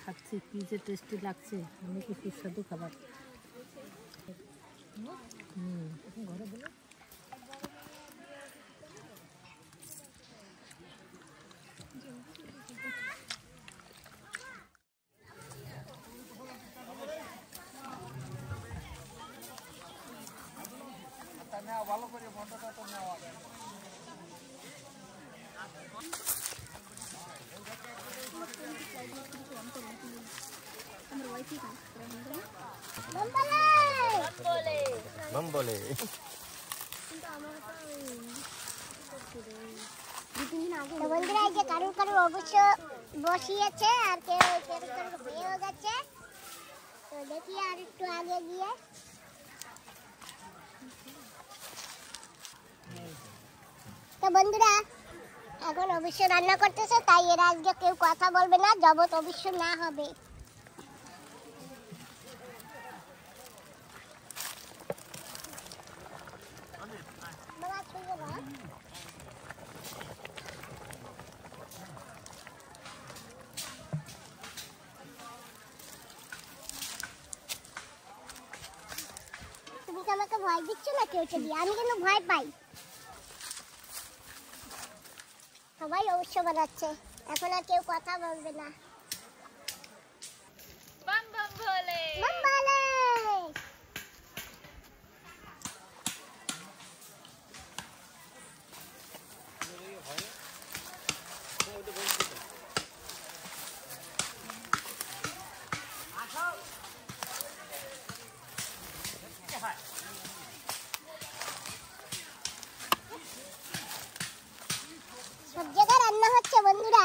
খাচ্ছি, কি যে টেস্টি লাগছে, অনেক সুস্বাদু খাবার। ঘরে বলে ভালো করে বন্ধটা তো নেওয়া বন্ধুরা এই যে কারুর কারুর অবশ্য বসিয়েছে আর কেউ হয়েও গেছে, তো দেখি আর একটু আগে গিয়ে। তো বন্ধুরা এখন অবশ্য রান্না করতেছে, তাই এরা আজকে কেউ কথা বলবে না, জবত অবশ্য না হবে। তুমি কি আমাকে ভয় দিচ্ছ না কেউ দিয়ে? আমি কিন্তু ভয় পাই। সবাই অবশ্য বানাচ্ছে, এখন আর কেউ কথা বলবে না। বাম বাম ভোলে বাম ভোলে। সব জায়গায় রান্না হচ্ছে বন্ধুরা।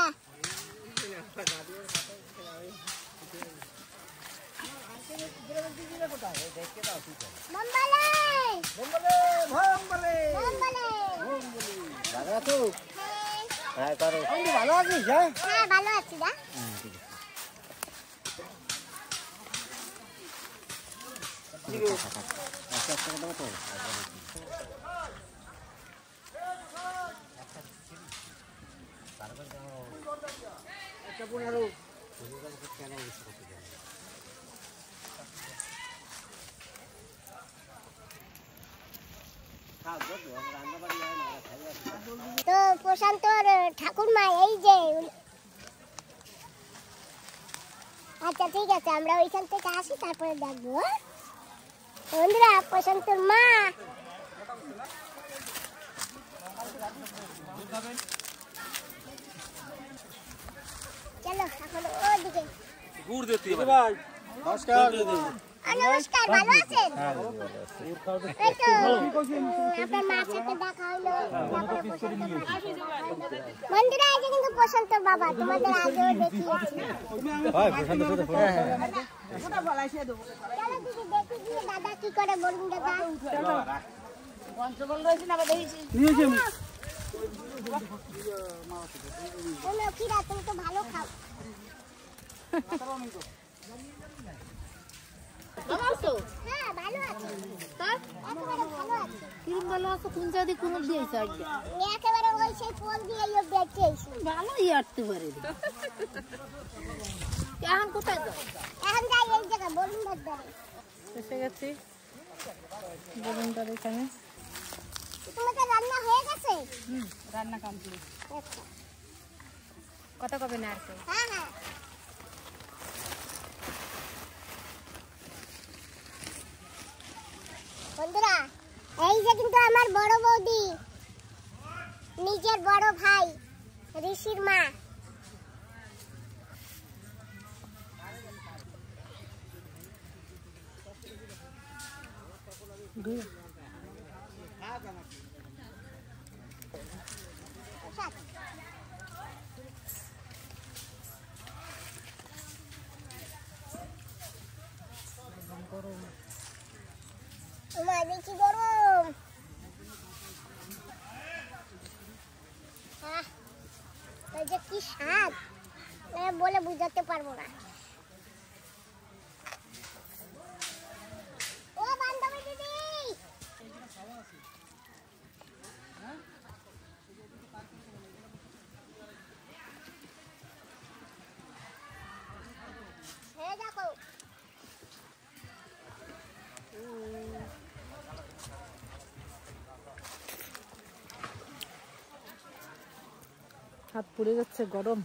ভালো আছিস? হ্যাঁ ভালো আছি দা। তো প্রশান্তর ঠাকুরমা এই যে, আচ্ছা ঠিক আছে, আমরা ওইখান থেকে আসি তারপরে দেখবো। বন্ধুরা প্রশান্তর মা চলো এখন ওদিকে গুড় দিতে ভাই। নমস্কার। নমস্কার, ভালো আছেন? এই তো আপনার মার সাথে দেখা হলো, তারপরে বন্ধুরা এই যে কিন্তু প্রশান্তর বাবা, তোমাদের আগেও দেখিয়েছি। চলো দিদি দেখি গিয়ে দাদা কি করে, বলুন দাদা। লক্ষ্মীরা তুমি তো ভালো খাও। হ্যাঁ ভালো আছি, একেবারে ভালো আছি। কিরম ভালো আছো? কোন জায়গায় কোন দিয়েছে আজকে? একেবারে ওই সেই ফোন দিয়ে দেখেছি। ভালোই আটতে পারে। এখন কোথায় যাও? এখন যাই এই জায়গা বলুন ধরে। এসে গেছি বলুনটার এখানে। তোমাদের রান্না হয়ে গেছে? রান্না কমপ্লিট। আচ্ছা কথা কবে না আর কেউ? হ্যাঁ হ্যাঁ। বন্ধুরা এই যে কিন্তু আমার বড় বৌদি, নিজের বড় ভাই ঋষির মা। দেখি গরম। এই যে কি স্বাদ, বলে বুঝাতে পারবো না। ও বান্ধবী দিদি, হাত পুড়ে যাচ্ছে, গরম।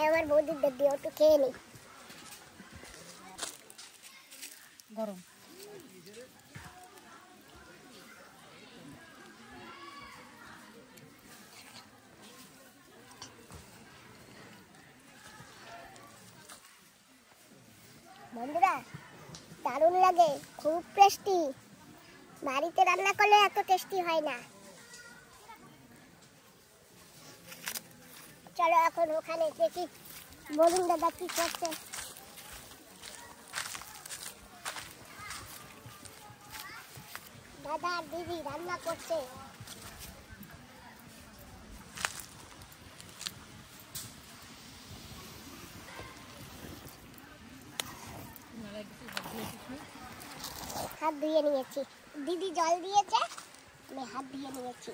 আমার বৌদির দিদি একটু খেয়ে নি। গরম। বন্ধুরা, দারুণ লাগে, খুব টেস্টি। বাড়িতে রান্না করলে এত টেস্টি হয় না। চলো এখন ওখানে দেখি বরুণ দাদা কি করছে। দাদা আর দিদি রান্না করছে। হাত ধুয়ে নিয়েছি, দিদি জল দিয়েছে, আমি হাত ধুয়ে নিয়েছি।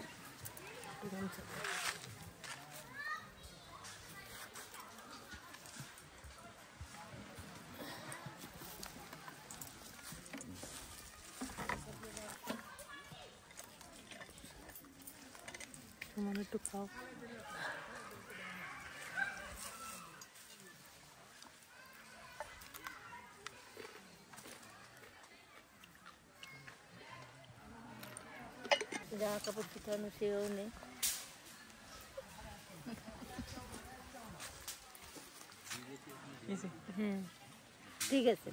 তোমার একটু খাও। জামা কাপড় শুকানো সেও নেই। হ্যাঁ ঠিক আছে।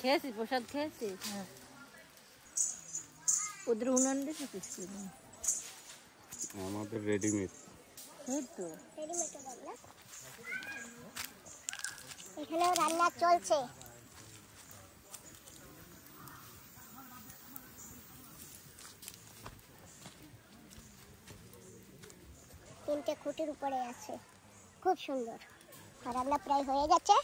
খেয়েছিস প্রসাদ, খেয়েছিস? হ্যাঁ। ওদের উনান দেখেছিস? আমাদের রেডিমেড। এই তো এখানেও রান্না চলছে। তিনটে খুঁটির উপরে আছে, খুব সুন্দর। আর রান্না প্রায় হয়ে গেছে।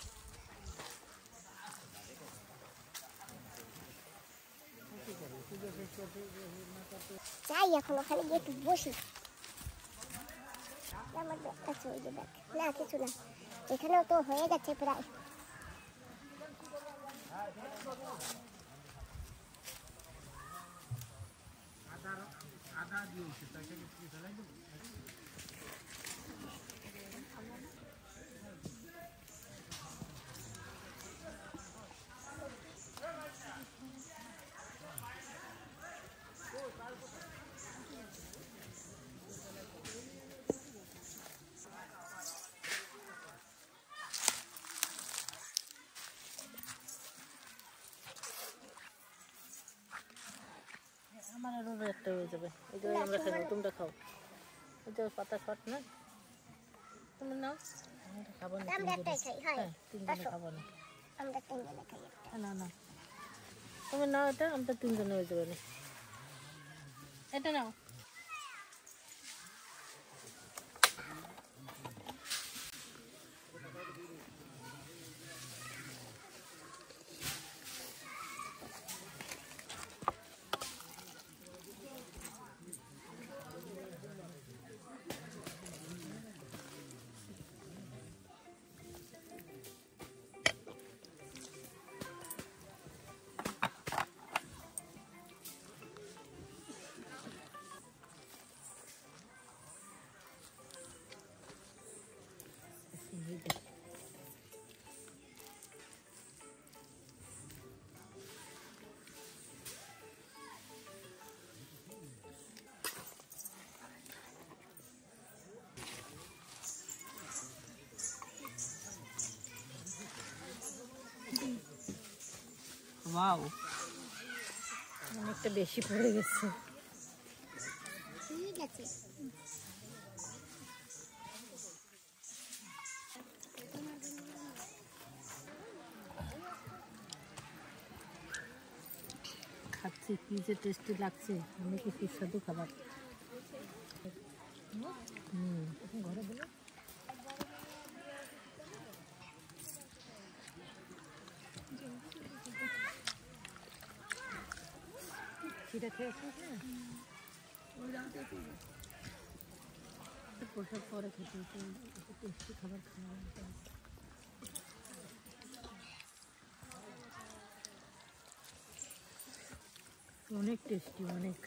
যাই এখন ওখানে গিয়ে একটু বসি। আমার কাছে ওই যে দেখ, না কিছু না, এখানেও তো হয়ে গেছে প্রায়। আমার আরো একটা হয়ে যাবে। এই যে আমরা খাবো, তোমরা খাও। ওই যে পাতা শট না, তুমি নাও। আমরা খাবো না, আমরা একটাই খাই। হ্যাঁ, তিনজনে খাবো না। আমরা তিনজনে খাই। না না, তুমি নাও এটা, আমরা তিনজনে হয়ে যাবে না। এটা নাও। ওয়াও, অনেকটা বেশি পড়ে গেছে। ঠিক আছে। খাচ্ছি, কি যে টেস্টি লাগছে, অনেক সুস্বাদু খাবার। ঘরে বলে সেটা খেয়েছিস না? প্রসাদ পরে খেতে হতো, টেস্টি খাবার খাওয়া। অনেক টেস্টি, অনেক।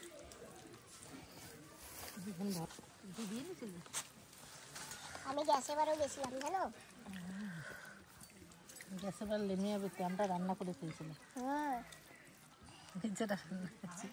আমি গ্যাসে বারও গেছিলাম জানো, গ্যাসে বার লেমিয়া বেতে আমরা রান্না করে খেয়েছিলাম। হ্যাঁ নিজেরা রান্না করছি।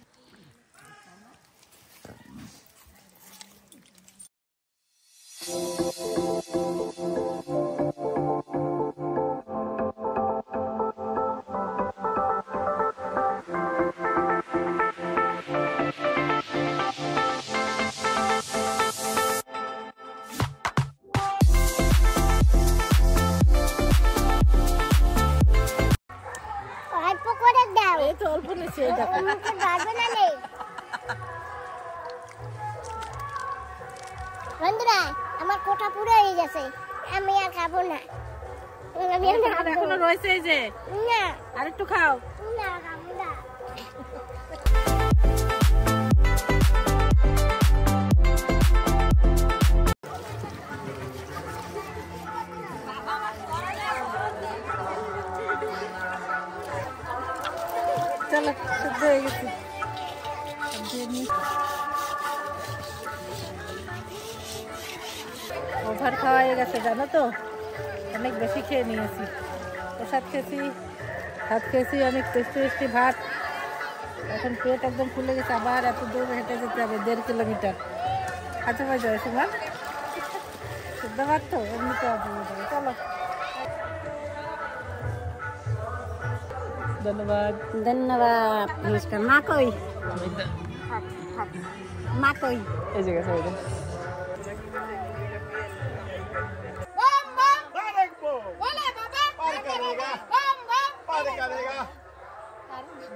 অল্প করে দাও, এই তো অল্প নিচ্ছে এটা। মুখে বাড়বে না নেই। বন্ধুরা আমার কোটা পুরো হয়ে গেছে, আমি আর খাবো না। আমি আর খাবো এখনো রয়েছে এই যে, না, আর একটু খাও। না খাবো না। চলো শুদ্ধ হয়ে গেছে। ওভার খাওয়া হয়ে গেছে জানো তো, অনেক বেশি খেয়ে নিয়েছি। প্রসাদ খেয়েছি, ভাত খেয়েছি, অনেক টেস্টি টেস্টি ভাত। এখন পেট একদম ফুলে গেছে, আবার এত দূর হেঁটে যেতে হবে 1.5 কিলোমিটার। আচ্ছা ভাই জয় সুমান শুদ্ধ ভাত তো এমনিতে অসুবিধা। চলো ধন্যবাদ। ধন্যবাদ। নমস্কার। মা কই? মা কই? এই জায়গা সবাই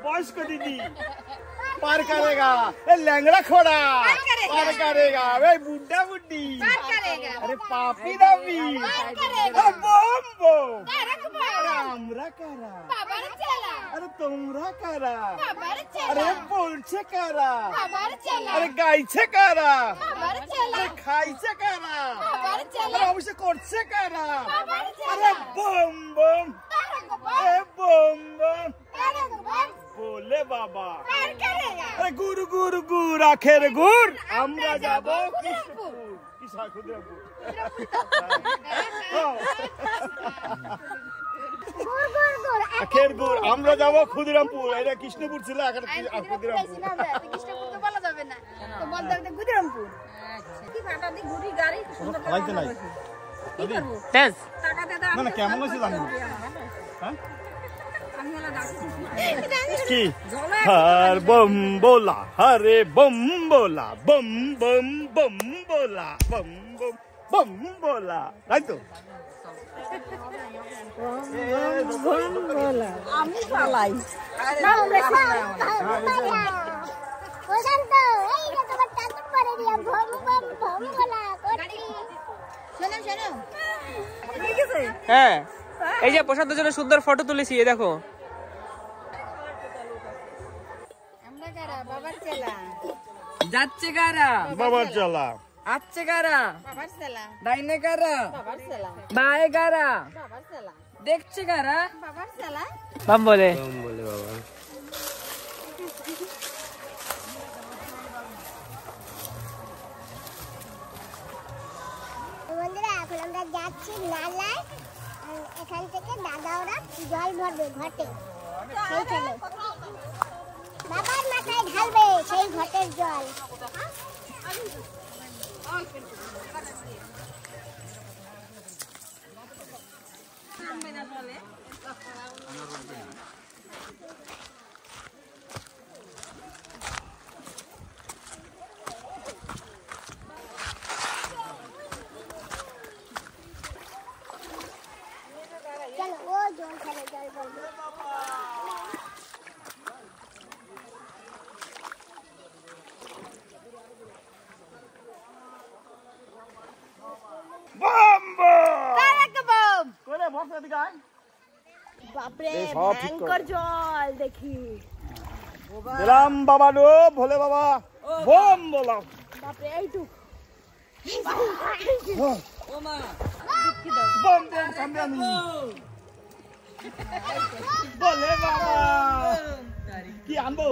बॉयस को दीदी पार करेगा, ये लंगड़ा खोड़ा पार करेगा, वे बुड्ढा बुड्ढी अरे पापी दावी बम बम हमरा करा, अरे तुमरा करा, अरे बोलछे करा, अरे गायछे करा, अरे खाइछे करा, अरे अवश्य करछे करा, अरे बम बम अरे बम बम बोले बाबा, अरे गुरु गुरु गुरु आखेर गुर আমরা যাব কৃষ্ণপুর, কিসা ক্ষুদ্রপুর আখের গুড় আমরা যাব ক্ষুদিরামপুর। এটা কৃষ্ণপুর ছিল, এখন ক্ষুদিরামপুর। কৃষ্ণপুর তো বলা যাবে না, তো বলতে হবে ক্ষুদিরামপুর। কি ফাটা দি ঘুরি গাড়ি সুন্দর করে খাইতে নাই কি করব? টেস্ট টাকা দে দাও। না না কেমন হয়েছে জানি না। হ্যাঁ আমি হলো ডাকছি। কি হর বম बोला हरे बम बोला बम बम बम बोला बम बम बम बोला তাই তো আমি পালাই। হ্যাঁ এই যে প্রসাদের জন্য সুন্দর ফটো তুলেছি, এই দেখো। আমরা কারা? বাবার চেলা। যাচ্ছে কারা? বাবার চালা আসছে কারা? বাবার চেলা। ডাইনে কারা? বাবার চেলা। বায়ে কারা? বাবার চেলা। দেখছে কারা? বাবার চেলা। বাম বলে বাবা বন্ধুরা এখন আমরা যাচ্ছি নালায়, এখান থেকে দাদা ওরা জল ভরবে ঘটে, সেইখানে বাবার মাথায় ঢালবে সেই ঘটের জল। চলো ও জল খাবে, জল ভরবে। বম বম কারাকে বম। কোরে ভক্ত দিগাই বাপরে এই সব ঠিক ভয়ঙ্কর জল দেখি। রাম বাবা লো ভোলে বাবা বম বলা বাপরে এইটুক। ও মা বম বম কামে আমি ভোলে বাবা কি আনবো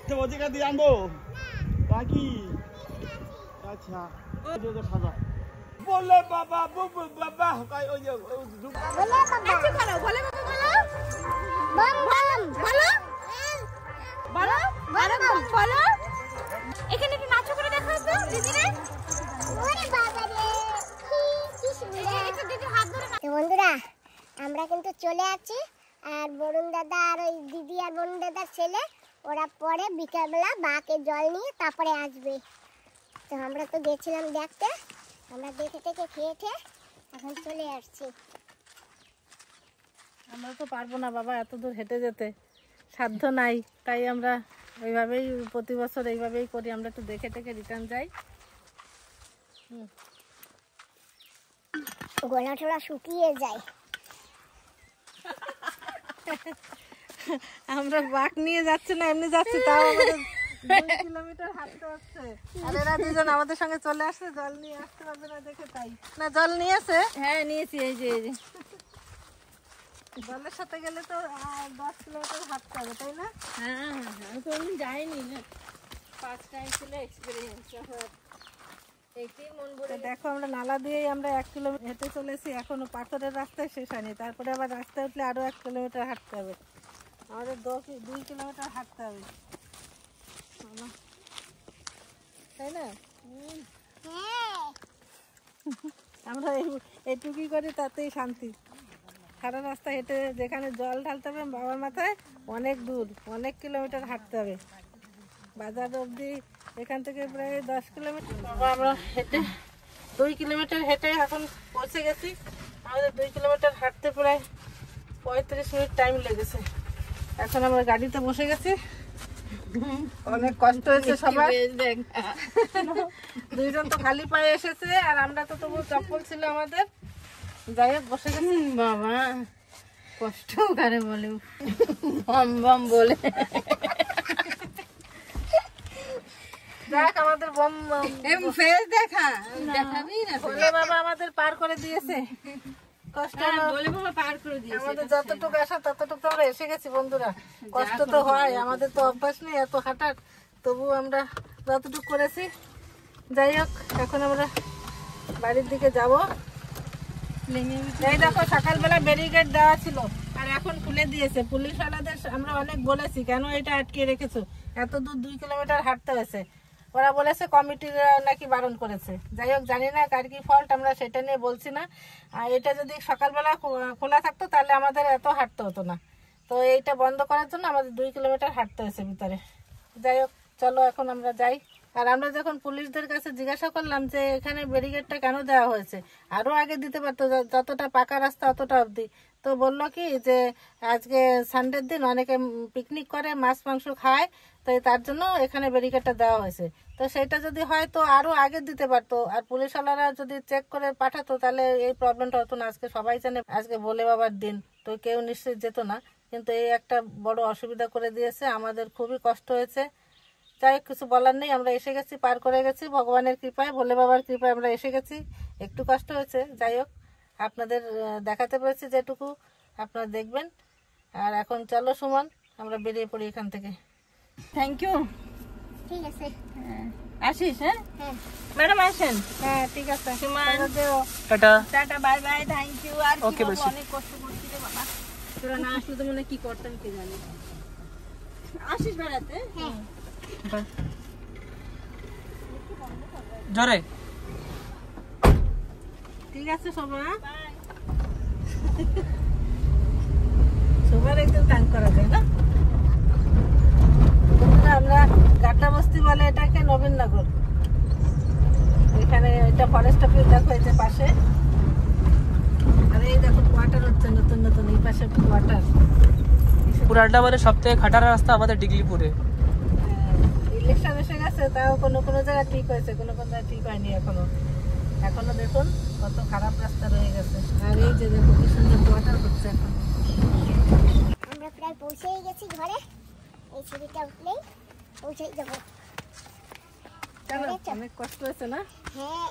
তো ওদিকে দিয়ে আনবো কাকি আচ্ছা খাবার বলে বাবা বুবু বাবা ওই যে বলে বাবা বলো বাবা বলো বম বম বলো বলো বলো এখানে একটু নাচ করে দেখাও তো দিদিরে। ওরে বাবা রে কি সুন্দর। একটু দিদি হাত ধরে তো বন্ধুরা আমরা কিন্তু চলে আছি, আর বরুণ দাদা আর ওই দিদি আর বরুণ দাদার ছেলে ওরা পরে বিকালবেলা বাকে জল নিয়ে তারপরে আসবে। তো আমরা তো গেছিলাম দেখতে, আমরা দেখে টেকে খেয়ে এখন চলে আসছি। আমরা তো পারবো না বাবা এত দূর হেঁটে যেতে, সাধ্য নাই, তাই আমরা ওইভাবেই প্রতি বছর এইভাবেই করি, আমরা একটু দেখে টেকে রিটার্ন যাই। গলা টলা শুকিয়ে যায়। আমরা বাঁক নিয়ে যাচ্ছি না, এমনি যাচ্ছি, তাও আমাদের 2 কিলোমিটার হাঁটতে হচ্ছে। আর এরা দুজন আমাদের সঙ্গে চলে আসছে, জল নিয়ে আসতে পারবে না দেখে তাই। না জল নিয়েছে? হ্যাঁ নিয়েছি, এই যে জলের সাথে গেলে তো 10 কিলোমিটার হাঁটতে হবে, তাই না? হ্যাঁ আমি তো এমনি যাইনি না, ফার্স্ট টাইম ছিল এক্সপেরিয়েন্স। তো দেখো আমরা নালা দিয়েই আমরা 1 কিলোমিটার হেঁটে চলেছি, এখনো পাথরের রাস্তায় শেষ হয়নি, তারপরে আবার রাস্তায় উঠলে আরো 1 কিলোমিটার হাঁটতে হবে, আমাদের 2 কিলোমিটার হাঁটতে হবে, তাই না? হ্যাঁ আমরা এইটুকুই করি, তাতেই শান্তি। সারা রাস্তা হেঁটে যেখানে জল ঢালতে হবে বাবার মাথায়, অনেক দূর, অনেক কিলোমিটার হাঁটতে হবে, বাজার অবধি এখান থেকে প্রায় 10 কিলোমিটার। বাবা আমরা হেঁটে 2 কিলোমিটার হেঁটে এখন পৌঁছে গেছি, আমাদের 2 কিলোমিটার হাঁটতে প্রায় 35 মিনিট টাইম লেগেছে। এখন আমরা গাড়িতে বসে গেছি, অনেক কষ্ট হয়েছে সবার। দুইজন তো খালি পায়ে এসেছে, আর আমরা তো তবু চপ্পল ছিল আমাদের, যাই হোক বসে গেছি। বাবা কষ্ট করে বলে বম বম বলে, দেখ আমাদের বম ফেস দেখা দেখাবি না, বলে বাবা আমাদের পার করে দিয়েছে, কষ্ট বলে বাবা পার করে দিয়েছে। আমাদের যতটুকু আসা ততটুকু আমরা এসে গেছি বন্ধুরা। কষ্ট তো হয়, আমাদের তো অভ্যাস নেই এত হাঁটার, তবু আমরা যতটুকু করেছি। যাই হোক এখন আমরা বাড়ির দিকে যাব। এই দেখো সকালবেলা ব্যারিকেড দেওয়া ছিল আর এখন খুলে দিয়েছে পুলিশওয়ালাদের। আমরা অনেক বলেছি কেন এটা আটকে রেখেছো, এত দূর 2 কিলোমিটার হাঁটতে হয়েছে। ওরা বলেছে কমিটির নাকি বারণ করেছে। যাই হোক জানি না কার কি ফল্ট, আমরা সেটা নিয়ে বলছি না। আর এটা যদি সকালবেলা খোলা থাকতো তাহলে আমাদের এত হাঁটতে হতো না। তো এইটা বন্ধ করার জন্য আমাদের 2 কিলোমিটার হাঁটতে হয়েছে ভিতরে। যাই হোক চলো এখন আমরা যাই। আর আমরা যখন পুলিশদের কাছে জিজ্ঞাসা করলাম যে এখানে ব্যারিকেডটা কেন দেওয়া হয়েছে, আরো আগে দিতে পারতো, যতটা পাকা রাস্তা অতটা অবধি। তো বললো কি যে আজকে সানডের দিন অনেকে পিকনিক করে, মাছ মাংস খায়, তো তার জন্য এখানে ব্যারিকেডটা দেওয়া হয়েছে। তো সেটা যদি হয় তো আরো আগে দিতে পারতো, আর পুলিশওয়ালারা যদি চেক করে পাঠাতো তাহলে এই প্রবলেমটা হতো না। আজকে সবাই জানে আজকে ভোলে বাবার দিন, তো কেউ নিশ্চয়ই যেত না, কিন্তু এই একটা বড় অসুবিধা করে দিয়েছে, আমাদের খুবই কষ্ট হয়েছে। যাই হোক কিছু বলার নেই, আমরা এসে গেছি, পার করে গেছি, ভগবানের কৃপায় ভোলে বাবার কৃপায় আমরা এসে গেছি। একটু কষ্ট হয়েছে, যাই হোক আপনাদের দেখাতে পেরেছি যেটুকু, আপনারা দেখবেন। আর এখন চলো সুমন আমরা বেরিয়ে পড়ি এখান থেকে। Thank you. ঠিক আছে। আসিস? হ্যাঁ হ্যাঁ ম্যাডাম আসেন। হ্যাঁ ঠিক আছে, Suman tata. Tata bye bye, thank you. আর কি Okay, বলবো, বসি। অনেক কষ্ট করছি রে বাবা, তোরা না আসলে তো মনে হয় কি করতাম কে জানি। আসিস বেড়াতে? হ্যাঁ জোরে ঠিক আছে সবাই, সবার একদম টান করা যায় না। আমরা গাটা বস্তি বলে এটাকে, নবীননগর। এখানে এটা ফরেস্ট অফিস দেখো, এই যে পাশে। আর এই দেখো কোয়ার্টার হচ্ছে নতুন নতুন, এই পাশে কোয়ার্টার। পুরো আড্ডাবারের সব থেকে খাটার রাস্তা আমাদের ডিগলিপুরে। ইলেকশন এসে গেছে, তাও কোনো কোনো জায়গায় ঠিক হয়েছে, কোনো কোনো জায়গায় ঠিক হয়নি এখনো। এখনো দেখুন কত খারাপ রাস্তা রয়ে গেছে। আর এই যে দেখো কি সুন্দর কোয়ার্টার হচ্ছে এখন। আমরা প্রায় পৌঁছেই গেছি ঘরে, এই সিঁড়িটা উঠলেই পৌঁছেই যাবো। চলো, অনেক কষ্ট হয়েছে না? হ্যাঁ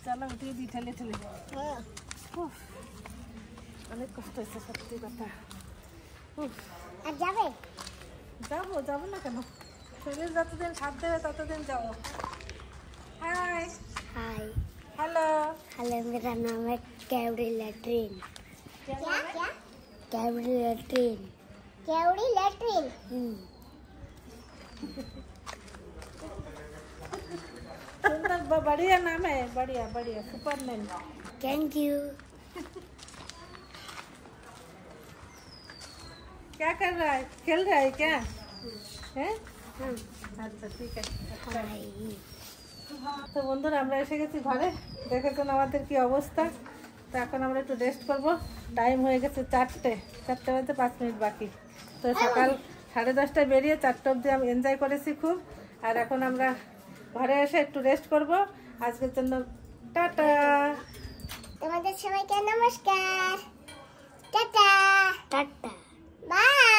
চলো উঠিয়ে দিই ঠেলে ঠেলে। হ্যাঁ উফ, অনেক কষ্ট হয়েছে সত্যি কথা। উফ, আর যাবে? যাবো যাবো না কেন, শরীর যতদিন সাথ দেবে ততদিন যাবো। হাই हाय হ্যালো। हेलो मेरा नाम है कैवड़ी लैट्रिन। क्या क्या? कैवड़ी लैट्रिन। कैवड़ी लैट्रिन। सुंदर बढ़िया नाम है, बढ़िया बढ़िया सुपर नेम। Thank you. क्या कर रहा है, खेल रहा है क्या? हैं? আচ্ছা ঠিক আছে। তো বন্ধুরা আমরা এসে গেছি ঘরে, দেখেছেন আমাদের কি অবস্থা। তো এখন আমরা একটু রেস্ট করব। টাইম হয়ে গেছে 4টে বাজতে 5 মিনিট বাকি। তো সকাল 10:30টায় বেরিয়ে 4টে অবধি আমি এনজয় করেছি খুব। আর এখন আমরা ঘরে এসে একটু রেস্ট করব। আজকের জন্য টাটা। তোমাদের সবাইকে নমস্কার। Tata tata by.